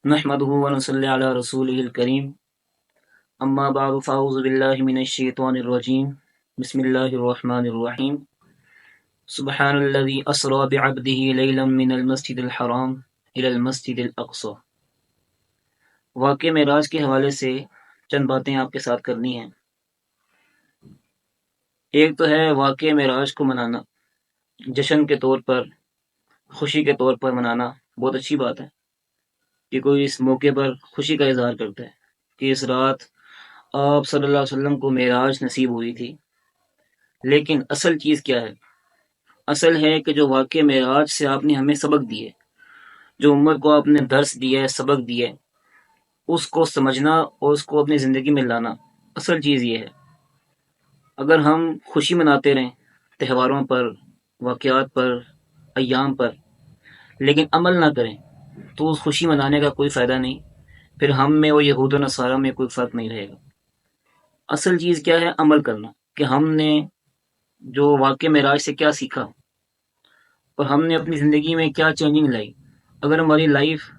نحمده ونصلي على رسوله الكريم اما بعد فاعوذ بالله من الشيطان الرجيم بسم الله الرحمن الرحيم سبحان الذي اسرى بعبده ليلا من المسجد الحرام الى المسجد الاقصى۔ واقع معراج کے حوالے سے چند باتیں آپ کے ساتھ کرنی ہیں۔ ایک تو ہے واقع معراج کو منانا، جشن کے طور پر، خوشی کے طور پر منانا بہت اچھی بات ہے کہ کوئی اس موقع پر خوشی کا اظہار کرتا ہے کہ اس رات آپ صلی اللہ علیہ وسلم کو معراج نصیب ہوئی تھی۔ لیکن اصل چیز کیا ہے؟ اصل ہے کہ جو واقع معراج سے آپ نے ہمیں سبق دیے، جو امت کو آپ نے درس دیا ہے، سبق دیا ہے، اس کو سمجھنا اور اس کو اپنی زندگی میں لانا، اصل چیز یہ ہے۔ اگر ہم خوشی مناتے رہیں تہواروں پر، واقعات پر، ایام پر، لیکن عمل نہ کریں تو اس خوشی منانے کا کوئی فائدہ نہیں، پھر ہم میں اور یہود و نصارہ میں کوئی فرق نہیں رہے گا۔ اصل چیز کیا ہے؟ عمل کرنا، کہ ہم نے جو واقع معراج سے کیا سیکھا اور ہم نے اپنی زندگی میں کیا چینجنگ لائی۔ اگر ہماری لائف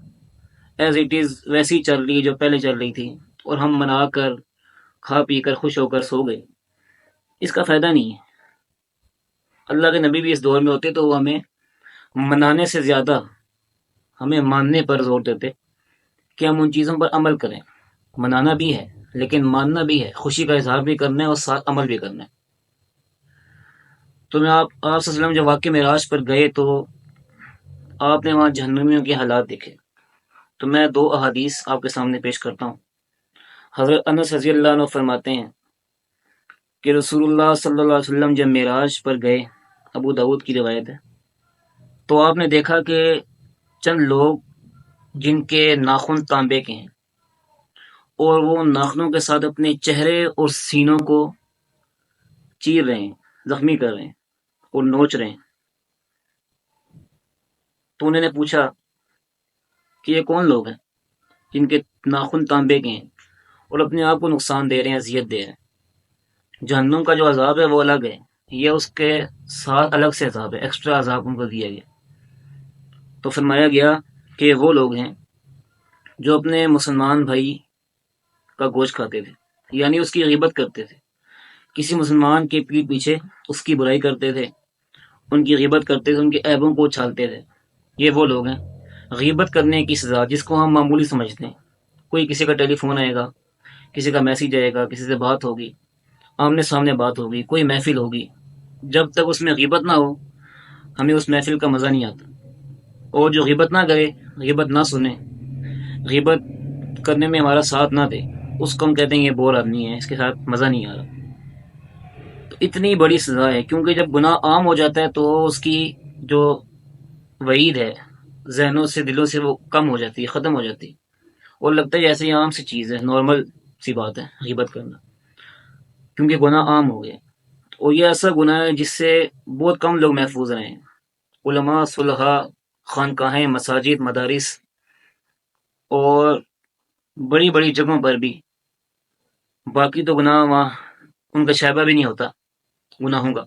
ایز اٹ از ویسی چل رہی ہے جو پہلے چل رہی تھی اور ہم منا کر، کھا پی کر، خوش ہو کر سو گئے، اس کا فائدہ نہیں ہے۔ اللہ کے نبی بھی اس دور میں ہوتے تو وہ ہمیں منانے سے زیادہ ہمیں ماننے پر زور دیتے کہ ہم ان چیزوں پر عمل کریں۔ منانا بھی ہے لیکن ماننا بھی ہے، خوشی کا اظہار بھی کرنا ہے اور ساتھ عمل بھی کرنا ہے۔ تو میں آپ صلی اللہ علیہ وسلم جب واقع معراج پر گئے تو آپ نے وہاں جہنمیوں کے حالات دیکھے۔ تو میں دو احادیث آپ کے سامنے پیش کرتا ہوں۔ حضرت انس رضی اللہ عنہ فرماتے ہیں کہ رسول اللہ صلی اللہ علیہ وسلم جب معراج پر گئے، ابو داؤد کی روایت ہے، تو آپ نے دیکھا کہ چند لوگ جن کے ناخن تانبے کے ہیں اور وہ ناخنوں کے ساتھ اپنے چہرے اور سینوں کو چیر رہے ہیں، زخمی کر رہے ہیں اور نوچ رہے ہیں۔ تو انہوں نے پوچھا کہ یہ کون لوگ ہیں جن کے ناخن تانبے کے ہیں اور اپنے آپ کو نقصان دے رہے ہیں، اذیت دے رہے ہیں؟ جہنم کا جو عذاب ہے وہ الگ ہے، یہ اس کے ساتھ الگ سے عذاب ہے، ایکسٹرا عذاب ان کو دیا گیا۔ تو فرمایا گیا کہ وہ لوگ ہیں جو اپنے مسلمان بھائی کا گوشت کھاتے تھے، یعنی اس کی غیبت کرتے تھے، کسی مسلمان کے پیٹھ پیچھے اس کی برائی کرتے تھے، ان کی غیبت کرتے تھے، ان کے عیبوں کو اچھالتے تھے۔ یہ وہ لوگ ہیں۔ غیبت کرنے کی سزا جس کو ہم معمولی سمجھتے ہیں، کوئی کسی کا ٹیلی فون آئے گا، کسی کا میسیج آئے گا، کسی سے بات ہوگی، آمنے سامنے بات ہوگی، کوئی محفل ہوگی، جب تک اس میں غیبت نہ ہو ہمیں اس محفل کا مزہ نہیں آتا۔ اور جو غیبت نہ کرے، غیبت نہ سنے، غیبت کرنے میں ہمارا ساتھ نہ دے، اس کو ہم کہتے ہیں یہ بور آدمی ہے، اس کے ساتھ مزہ نہیں آ رہا۔ تو اتنی بڑی سزا ہے، کیونکہ جب گناہ عام ہو جاتا ہے تو اس کی جو وعید ہے ذہنوں سے، دلوں سے وہ کم ہو جاتی ہے، ختم ہو جاتی ہے، اور لگتا ہے جیسے یہ عام سی چیز ہے، نارمل سی بات ہے غیبت کرنا، کیونکہ گناہ عام ہو گئے۔ اور یہ ایسا گناہ ہے جس سے بہت کم لوگ محفوظ رہے ہیں، علماء، صلحاء، خانقاہیں، مساجد، مدارس اور بڑی بڑی جگہوں پر بھی۔ باقی تو گناہ وہاں ان کا شائبہ بھی نہیں ہوتا گناہوں کا،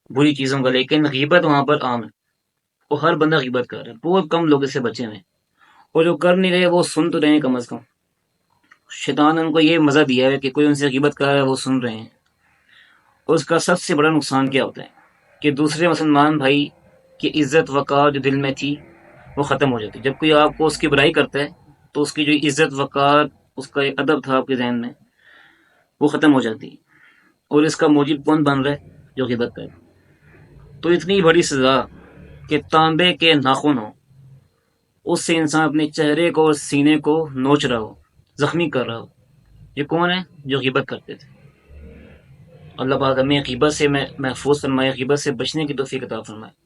بری چیزوں کا، لیکن غیبت وہاں پر عام ہے اور ہر بندہ غیبت کر رہا ہے، بہت کم لوگ اس سے بچے ہوئے ہیں، اور جو کر نہیں رہے وہ سن تو رہے ہیں کم از کم۔ شیطان نے ان کو یہ مزہ دیا ہے کہ کوئی ان سے غیبت کر رہا ہے وہ سن رہے ہیں، اور اس کا سب سے بڑا نقصان کیا ہوتا ہے کہ دوسرے مسلمان بھائی کی عزت وقار جو دل میں تھی وہ ختم ہو جاتی۔ جب کوئی آپ کو اس کی برائی کرتا ہے تو اس کی جو عزت وقار، اس کا ایک ادب تھا آپ کے ذہن میں، وہ ختم ہو جاتی، اور اس کا موجب کون بن رہا ہے؟ جو غیبت کرے۔ تو اتنی بڑی سزا کہ تانبے کے ناخن ہو، اس سے انسان اپنے چہرے کو اور سینے کو نوچ رہا ہو، زخمی کر رہا ہو، یہ کون ہے؟ جو غیبت کرتے تھے۔ اللہ پاک ہمیں غیبت سے محفوظ فرمائے، غیبت سے بچنے کی توفیق عطا فرمائے۔